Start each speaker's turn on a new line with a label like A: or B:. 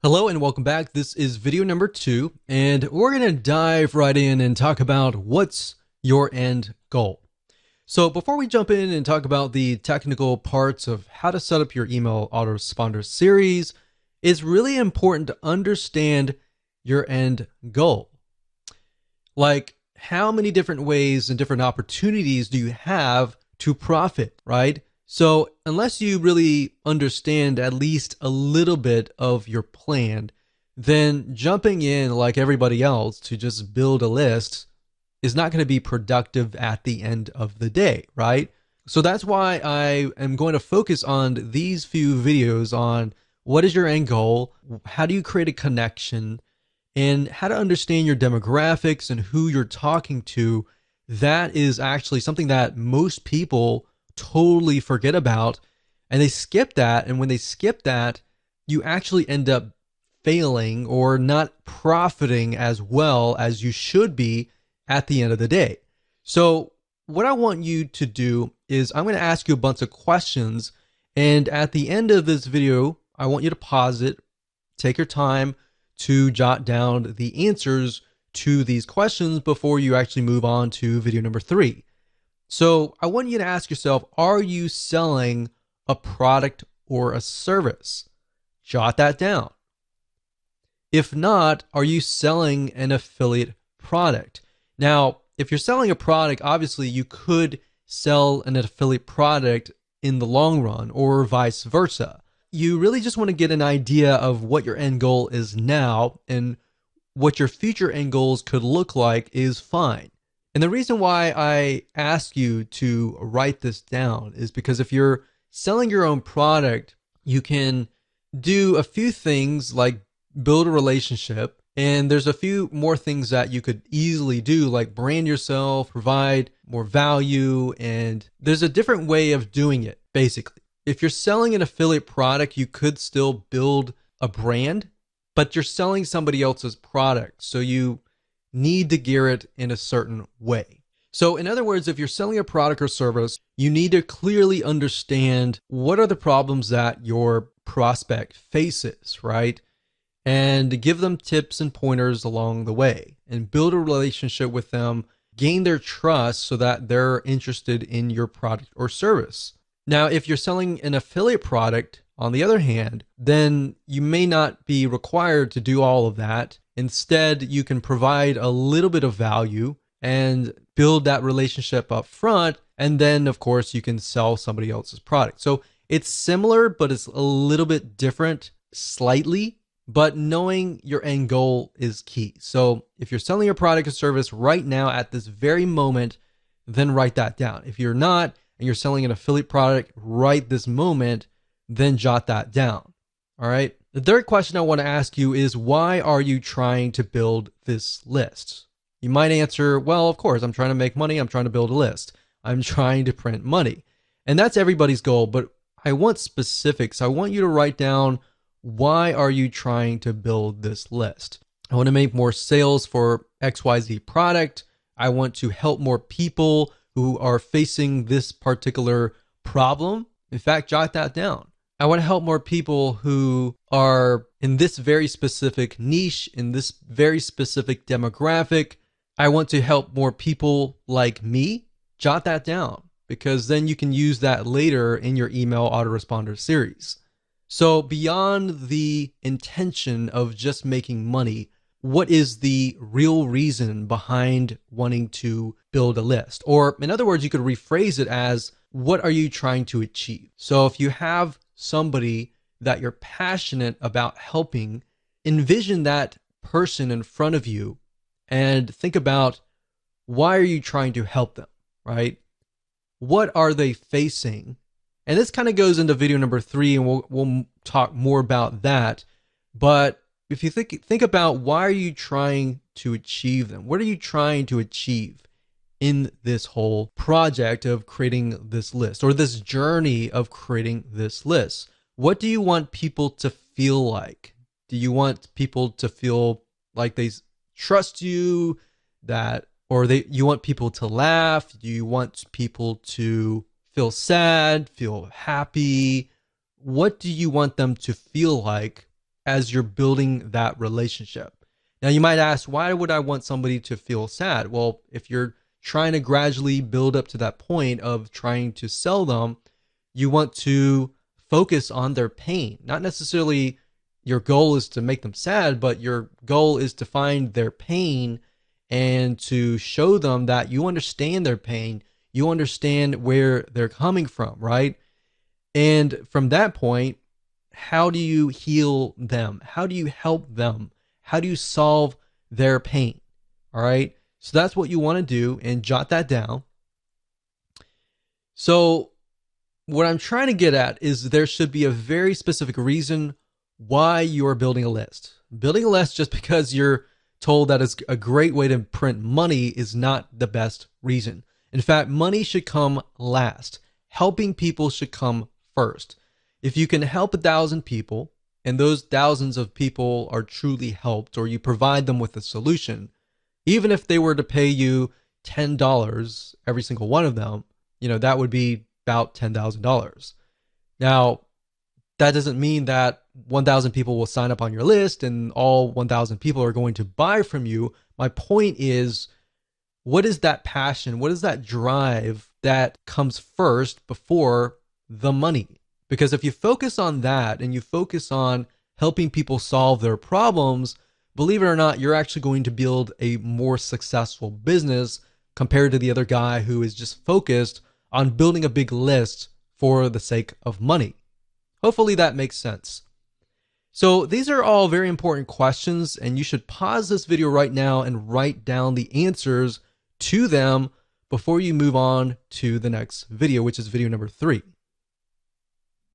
A: Hello and welcome back. This is video number 2, and we're going to dive right in and talk about what's your end goal. So before we jump in and talk about the technical parts of how to set up your email autoresponder series, it's really important to understand your end goal. Like, how many different ways and different opportunities do you have to profit, right? So unless you really understand at least a little bit of your plan, then jumping in like everybody else to just build a list is not going to be productive at the end of the day, right? So that's why I am going to focus on these few videos on what is your end goal, how do you create a connection, and how to understand your demographics and who you're talking to. That is actually something that most people totally forget about, and they skip that. And when they skip that, you actually end up failing or not profiting as well as you should be at the end of the day. So what I want you to do is I'm going to ask you a bunch of questions, and at the end of this video, I want you to pause it, take your time to jot down the answers to these questions before you actually move on to video number 3. So I want you to ask yourself, are you selling a product or a service? Jot that down. If not, are you selling an affiliate product? Now, if you're selling a product, obviously you could sell an affiliate product in the long run or vice versa. You really just want to get an idea of what your end goal is now, and what your future end goals could look like is fine. And the reason why I ask you to write this down is because if you're selling your own product, you can do a few things like build a relationship. And there's a few more things that you could easily do, like brand yourself, provide more value. And there's a different way of doing it, basically. If you're selling an affiliate product, you could still build a brand, but you're selling somebody else's product. So you need to gear it in a certain way. So in other words, if you're selling a product or service, you need to clearly understand what are the problems that your prospect faces, right? And give them tips and pointers along the way, and build a relationship with them, gain their trust so that they're interested in your product or service. Now, if you're selling an affiliate product, on the other hand, then you may not be required to do all of that. Instead, you can provide a little bit of value and build that relationship up front. And then, of course, you can sell somebody else's product. So it's similar, but it's a little bit different slightly. But knowing your end goal is key. So if you're selling a product or service right now at this very moment, then write that down. If you're not, and you're selling an affiliate product right this moment, then jot that down. All right. The third question I want to ask you is, why are you trying to build this list? You might answer, well, of course, I'm trying to make money. I'm trying to build a list. I'm trying to print money. And that's everybody's goal, but I want specifics. I want you to write down, why are you trying to build this list? I want to make more sales for XYZ product. I want to help more people who are facing this particular problem. In fact, jot that down. I want to help more people who are in this very specific niche, in this very specific demographic. I want to help more people like me. Jot that down, because then you can use that later in your email autoresponder series. So beyond the intention of just making money, what is the real reason behind wanting to build a list? Or in other words, you could rephrase it as, what are you trying to achieve? So if you have somebody that you're passionate about helping, envision that person in front of you and think about, why are you trying to help them, right? What are they facing? And this kind of goes into video number 3, and we'll talk more about that. But if you think about, why are you trying to achieve them? What are you trying to achieve in this whole project of creating this list, or this journey of creating this list? What do you want people to feel like? Do you want people to feel like they trust you, you want people to laugh? Do you want people to feel sad, feel happy? What do you want them to feel like as you're building that relationship. Now, you might ask, why would I want somebody to feel sad? Well, if you're trying to gradually build up to that point of trying to sell them, you want to focus on their pain. Not necessarily your goal is to make them sad, but your goal is to find their pain and to show them that you understand their pain. You understand where they're coming from, right? And from that point, how do you heal them? How do you help them? How do you solve their pain? All right. So that's what you want to do, and jot that down. So what I'm trying to get at is there should be a very specific reason why you are building a list. Building a list just because you're told that it's a great way to print money is not the best reason. In fact, money should come last. Helping people should come first. If you can help 1,000 people, and those thousands of people are truly helped, or you provide them with a solution, even if they were to pay you $10, every single one of them, that would be about $10,000. Now, that doesn't mean that 1,000 people will sign up on your list and all 1,000 people are going to buy from you. My point is, what is that passion? What is that drive that comes first before the money? Because if you focus on that and you focus on helping people solve their problems, believe it or not, you're actually going to build a more successful business compared to the other guy who is just focused on building a big list for the sake of money. Hopefully that makes sense. So these are all very important questions, and you should pause this video right now and write down the answers to them before you move on to the next video, which is video number 3.